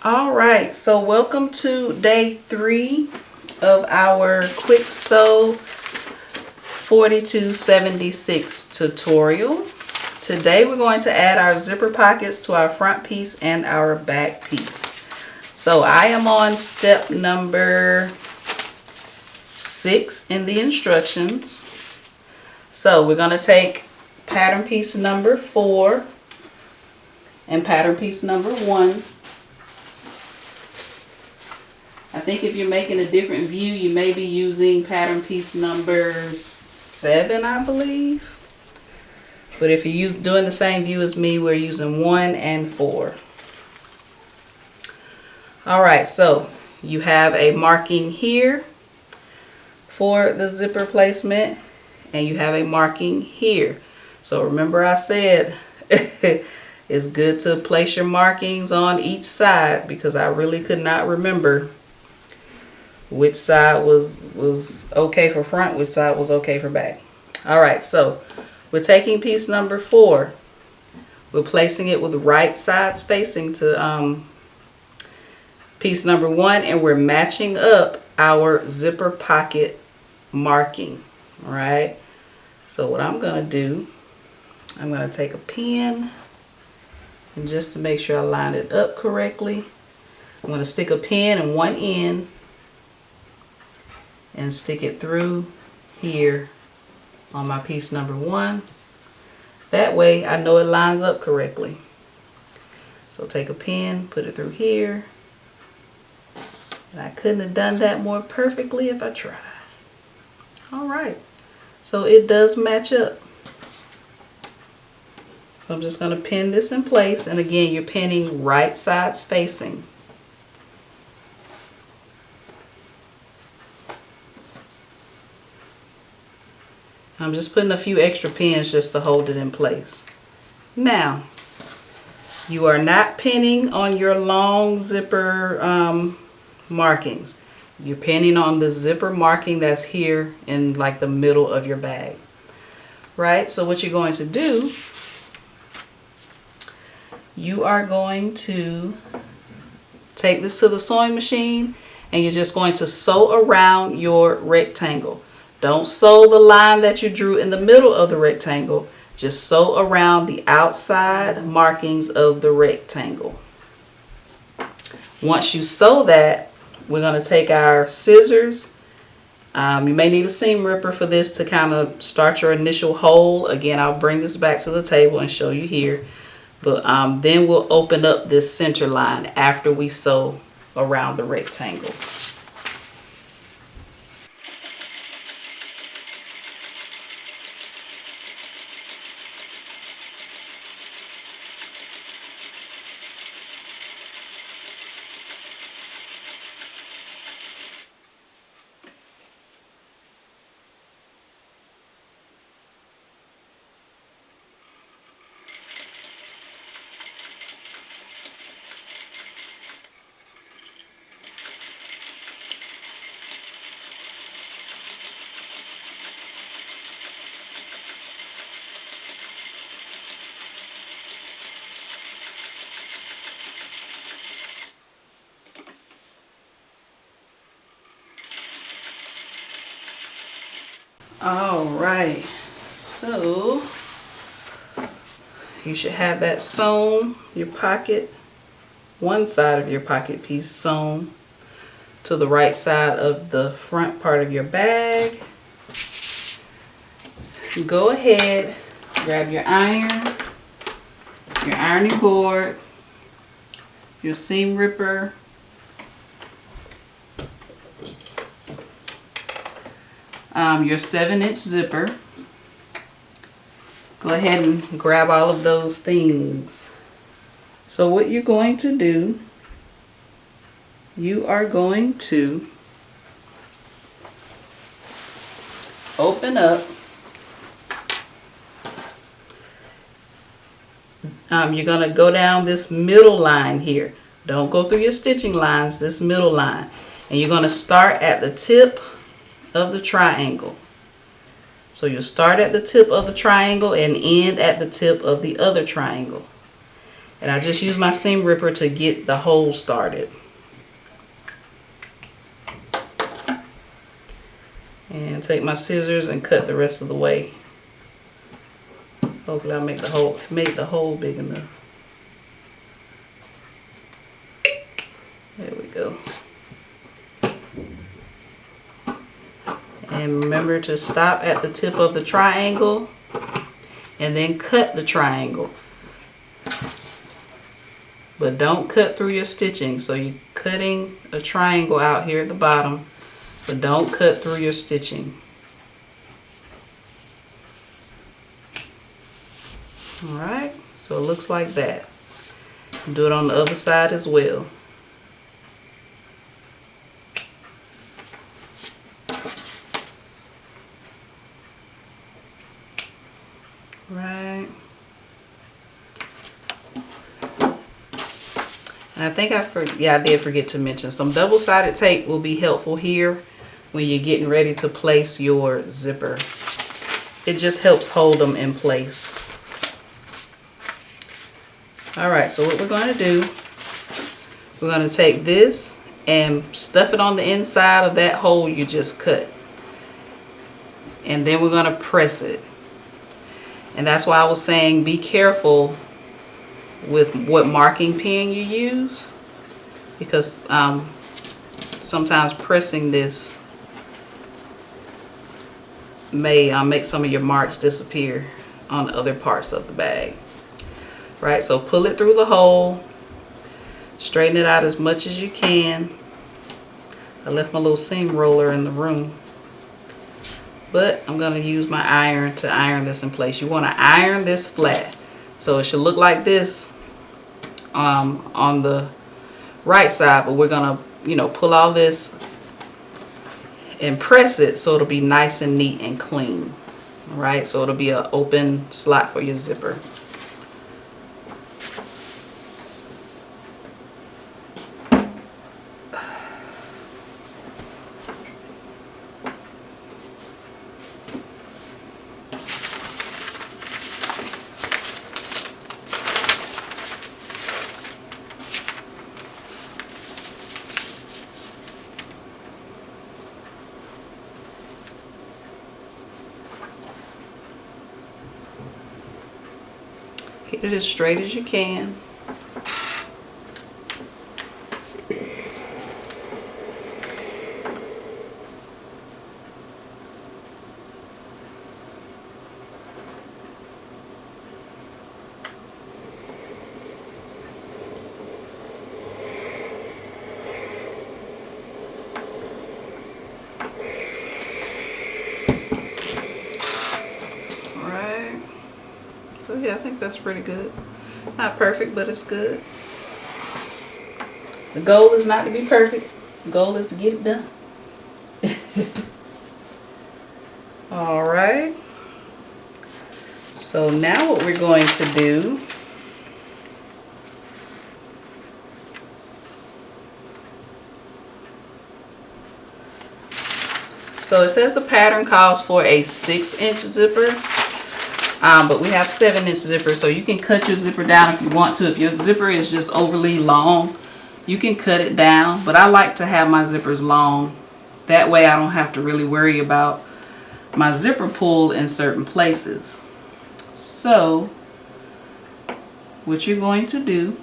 All right, so welcome to day 3 of our Quick Sew 4276 tutorial. Today we're going to add our zipper pockets to our front piece and our back piece. So I am on step number 6 in the instructions. So we're going to take pattern piece number 4 and pattern piece number 1. I think if you're making a different view, you may be using pattern piece number 7, I believe. But if you're doing the same view as me, we're using 1 and 4. Alright, so you have a marking here for the zipper placement, and you have a marking here. So remember I said it's good to place your markings on each side, because I really could not remember which side was okay for front, which side was okay for back. All right, so we're taking piece number 4. We're placing it with right side spacing to piece number 1, and we're matching up our zipper pocket marking. All right, so what I'm going to do, I'm going to take a pen, and just to make sure I line it up correctly, I'm going to stick a pin in one end and stick it through here on my piece number 1. That way I know it lines up correctly. So take a pin, put it through here, and I couldn't have done that more perfectly if I tried. Alright, so it does match up. So I'm just going to pin this in place, and again, you're pinning right side spacing. I'm just putting a few extra pins just to hold it in place. Now, you are not pinning on your long zipper markings. You're pinning on the zipper marking that's here in like the middle of your bag. Right? So what you're going to do, you are going to take this to the sewing machine, and you're just going to sew around your rectangle. Don't sew the line that you drew in the middle of the rectangle. Just sew around the outside markings of the rectangle. Once you sew that, we're going to take our scissors. You may need a seam ripper for this to kind of start your initial hole. Again, I'll bring this back to the table and show you here. But then we'll open up this center line after we sew around the rectangle. Alright, so you should have that sewn, your pocket, one side of your pocket piece sewn to the right side of the front part of your bag. Go ahead, grab your iron, your ironing board, your seam ripper, your 7-inch zipper. Go ahead and grab all of those things. So what you're going to do, you are going to open up you're going to go down this middle line here. Don't go through your stitching lines, this middle line. And you're going to start at the tip of the triangle. So you'll start at the tip of the triangle and end at the tip of the other triangle. And I just use my seam ripper to get the hole started. And take my scissors and cut the rest of the way. Hopefully I'll make the hole big enough. There we go. And remember to stop at the tip of the triangle and then cut the triangle. But don't cut through your stitching. So you're cutting a triangle out here at the bottom, but don't cut through your stitching. Alright, so it looks like that. Do it on the other side as well. Right. And I think I did forget to mention some double-sided tape will be helpful here when you're getting ready to place your zipper. It just helps hold them in place. Alright, so what we're going to do, we're going to take this and stuff it on the inside of that hole you just cut. And then we're going to press it. And that's why I was saying be careful with what marking pen you use, because sometimes pressing this may make some of your marks disappear on other parts of the bag. Right, so pull it through the hole, straighten it out as much as you can. I left my little seam roller in the room, but I'm going to use my iron to iron this in place. You want to iron this flat, so it should look like this on the right side, but we're going to pull all this and press it so it'll be nice and neat and clean. All right, so it'll be an open slot for your zipper. Get it as straight as you can. So yeah, I think that's pretty good. Not perfect, but it's good. The goal is not to be perfect. The goal is to get it done. Alright. So now what we're going to do so it says the pattern calls for a 6-inch zipper. But we have 7-inch zippers, so you can cut your zipper down if you want to. If your zipper is just overly long, you can cut it down. But I like to have my zippers long. That way I don't have to really worry about my zipper pull in certain places. So what you're going to do,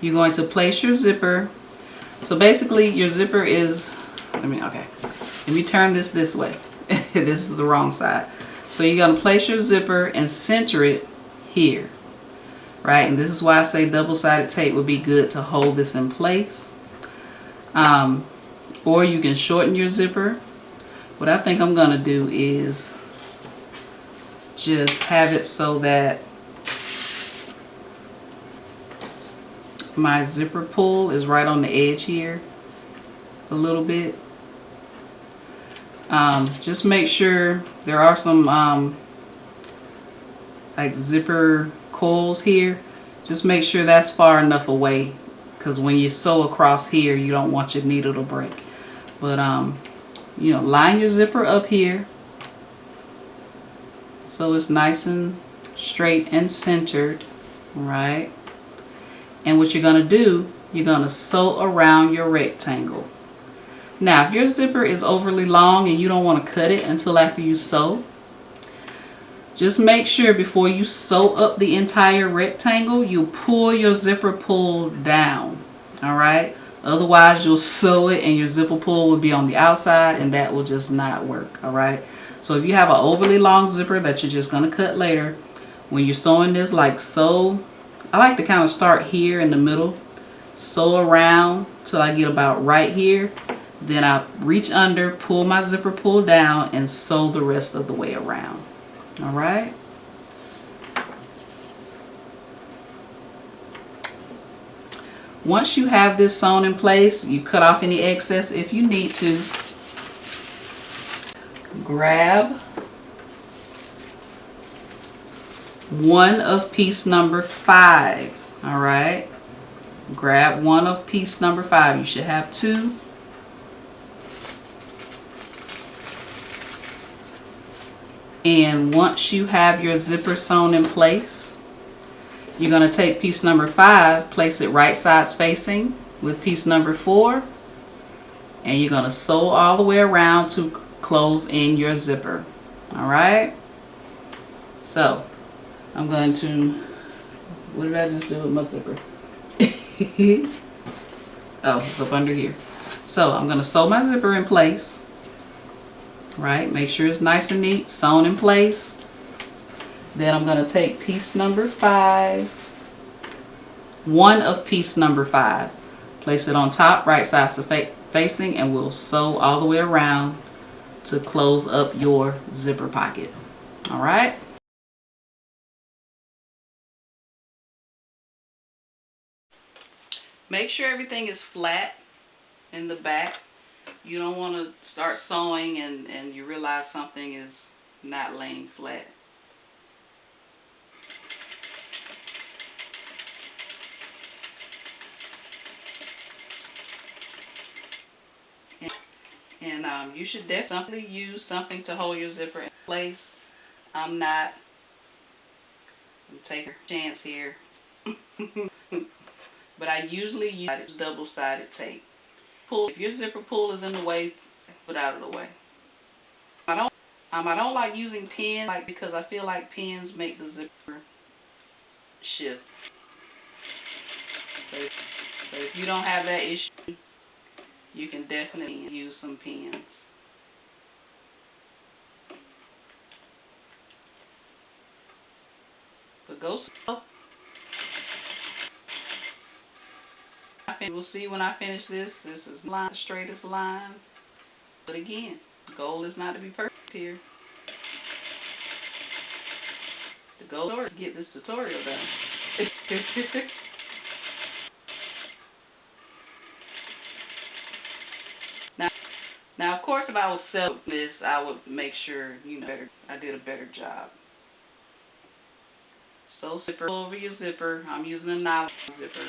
you're going to place your zipper. So basically your zipper is, let me turn this way. This is the wrong side. So you're going to place your zipper and center it here, right? And this is why I say double-sided tape would be good to hold this in place. Or you can shorten your zipper. What I think I'm going to do is just have it so that my zipper pull is right on the edge here a little bit. Just make sure there are some like zipper coils here. Just make sure that's far enough away, because when you sew across here you don't want your needle to break. But line your zipper up here so it's nice and straight and centered, right? And what you're going to do, you're going to sew around your rectangle. Now, if your zipper is overly long and you don't want to cut it until after you sew, just make sure before you sew up the entire rectangle, you pull your zipper pull down, all right? Otherwise, you'll sew it and your zipper pull will be on the outside and that will just not work, all right? So if you have an overly long zipper that you're just going to cut later, when you're sewing this, like sew, I like to kind of start here in the middle, sew around till I get about right here. Then I reach under, pull my zipper pull down, and sew the rest of the way around. All right. Once you have this sewn in place, you cut off any excess if you need to. Grab one of piece number 5. All right. Grab one of piece number 5. You should have 2. And once you have your zipper sewn in place, you're going to take piece number 5, place it right sides facing with piece number 4, and you're going to sew all the way around to close in your zipper. All right. So I'm going to, what did I just do with my zipper? Oh, it's up under here. So I'm going to sew my zipper in place. Right, make sure it's nice and neat, sewn in place. Then I'm going to take piece number 5, one of piece number 5, place it on top, right sides facing, and we'll sew all the way around to close up your zipper pocket. All right. Make sure everything is flat in the back. You don't want to start sewing and you realize something is not laying flat. And you should definitely use something to hold your zipper in place. I'm taking a chance here. But I usually use double-sided tape. If your zipper pull is in the way, put it out of the way. I don't like using pins because I feel like pins make the zipper shift. So if you don't have that issue, you can definitely use some pins. But go slow. We'll see when I finish this. This is the straightest line. But again, the goal is not to be perfect here. The goal is to get this tutorial done. Now, of course, if I was selling this, I would make sure, I did a better job. So, zipper over your zipper. I'm using a nylon zipper.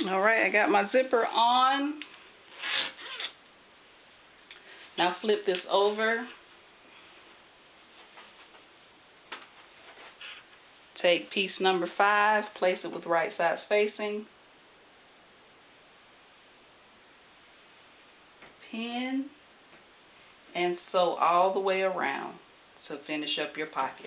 All right, I got my zipper on. Now flip this over. Take piece number 5, place it with right sides facing. Pin and sew all the way around to finish up your pocket.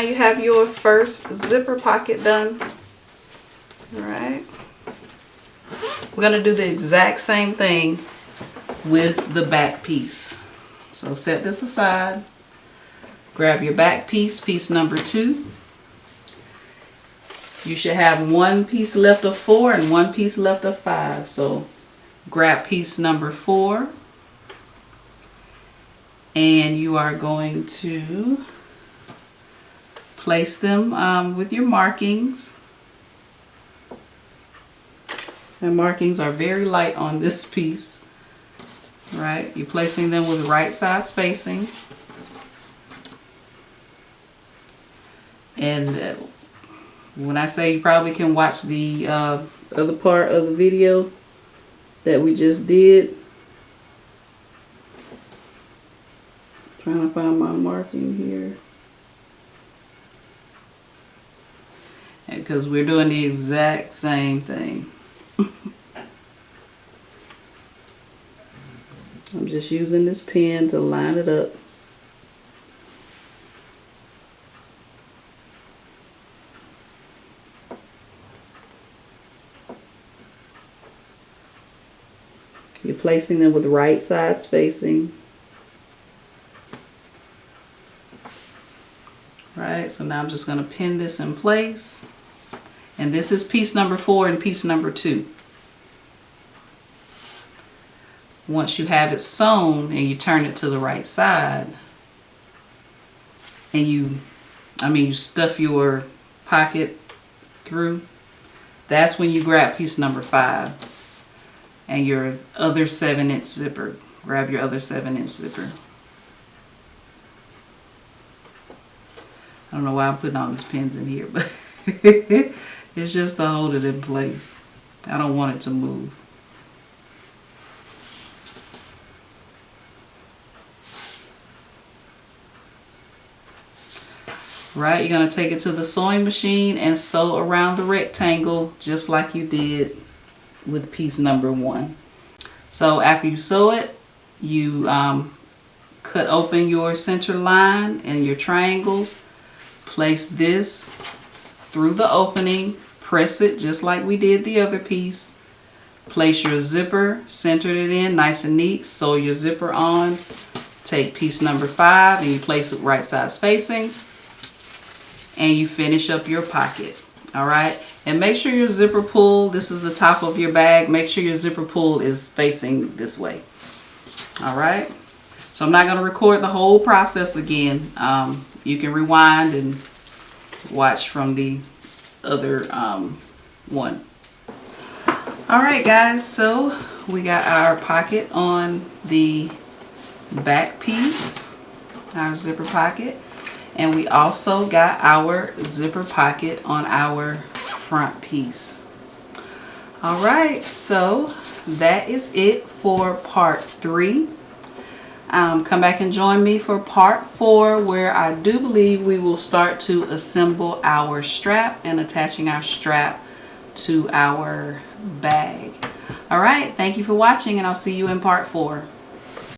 you have your first zipper pocket done. All right. We're going to do the exact same thing with the back piece. So set this aside. Grab your back piece, piece number 2. You should have one piece left of 4 and one piece left of 5. So grab piece number 4 and you are going to place them with your markings. And markings are very light on this piece. Right? You're placing them with right side spacing. And when I say you probably can watch the other part of the video that we just did. Trying to find my marking here. Because we're doing the exact same thing. I'm just using this pen to line it up. You're placing them with right side spacing. Right, so now I'm just going to pin this in place. And this is piece number 4 and piece number 2. Once you have it sewn and you turn it to the right side and you stuff your pocket through, that's when you grab piece number 5 and your other 7-inch zipper. Grab your other 7-inch zipper. I don't know why I'm putting all these pins in here, but it's just to hold it in place. I don't want it to move. Right, you're going to take it to the sewing machine and sew around the rectangle just like you did with piece number 1. So after you sew it, you cut open your center line and your triangles. Place this through the opening, press it just like we did the other piece. Place your zipper, center it in nice and neat, sew your zipper on. Take piece number 5 and you place it right side spacing. And you finish up your pocket. Alright, and make sure your zipper pull, this is the top of your bag, make sure your zipper pull is facing this way. Alright, so I'm not going to record the whole process again. You can rewind and watch from the other one. Alright guys, so we got our pocket on the back piece, our zipper pocket. And we also got our zipper pocket on our front piece. Alright, so that is it for part 3. Come back and join me for part 4, where I do believe we will start to assemble our strap and attaching our strap to our bag. Alright, thank you for watching and I'll see you in part 4.